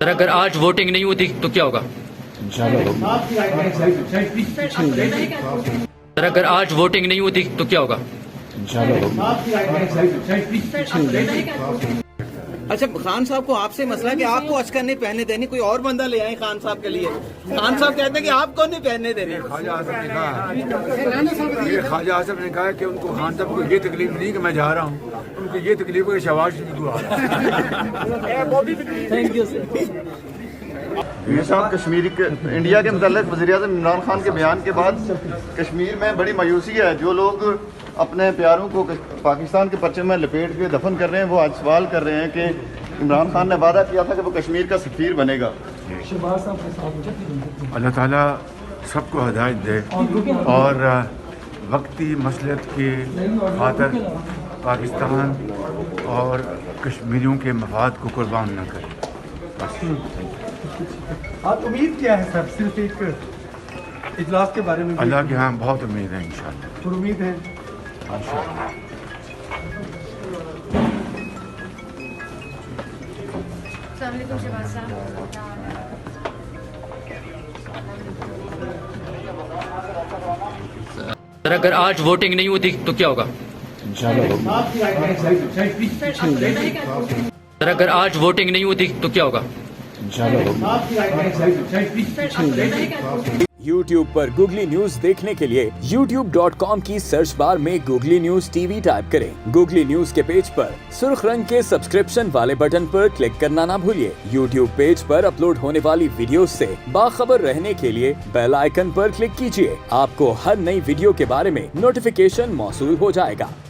Sir अगर आज voting नहीं होती तो क्या होगा? सर अगर आज वोटिंग नहीं होती तो क्या होगा? अच्छा, खान साहब को आपसे मसला है कि आपको अचकन नहीं पहनने देनी, कोई और बंदा ले आए खान साहब के लिए। खान साहब कहते हैं कि आपको नहीं पहनने देनी। ख्वाजा आसिफ ने कहा, ख्वाजा आसिफ ने कहा कि उनको खान साहब को ये तकलीफ नहीं कि मैं जा रहा हूँ, उनको ये तकलीफ है शहबाज शरीफ को आ रहा है। Thank you sir. ये साहब कश्मीर के इंडिया के मतलब वज़ीर-ए-आज़म इमरान खान के बयान के बाद कश्मीर में बड़ी मायूसी है। जो लोग अपने प्यारों को पाकिस्तान के परचम में लपेट के दफन कर रहे हैं, वो आज सवाल कर रहे हैं कि इमरान खान ने वादा किया था कि वो कश्मीर का सफ़ीर बनेगा। अल्लाह ताला सबको हिदायत दे और वक्ती मसलहत की खातिर पाकिस्तान और कश्मीरियों के मफाद को कुर्बान न करे। आप उम्मीद क्या है सर, सिर्फ एक इजलास के बारे में? अल्लाह के यहाँ बहुत उम्मीद है इंशाअल्लाह। और उम्मीद है सर अगर आज वोटिंग नहीं होती तो क्या होगा? सर अगर आज वोटिंग नहीं होती तो क्या होगा? YouTube पर गूगली न्यूज देखने के लिए youtube.com की सर्च बार में गूगली न्यूज टीवी टाइप करें। गूगली न्यूज के पेज पर सुर्ख रंग के सब्सक्रिप्शन वाले बटन पर क्लिक करना ना भूलिए। YouTube पेज पर अपलोड होने वाली वीडियोस से बाखबर रहने के लिए बेल आइकन पर क्लिक कीजिए। आपको हर नई वीडियो के बारे में नोटिफिकेशन मौसूल हो जाएगा।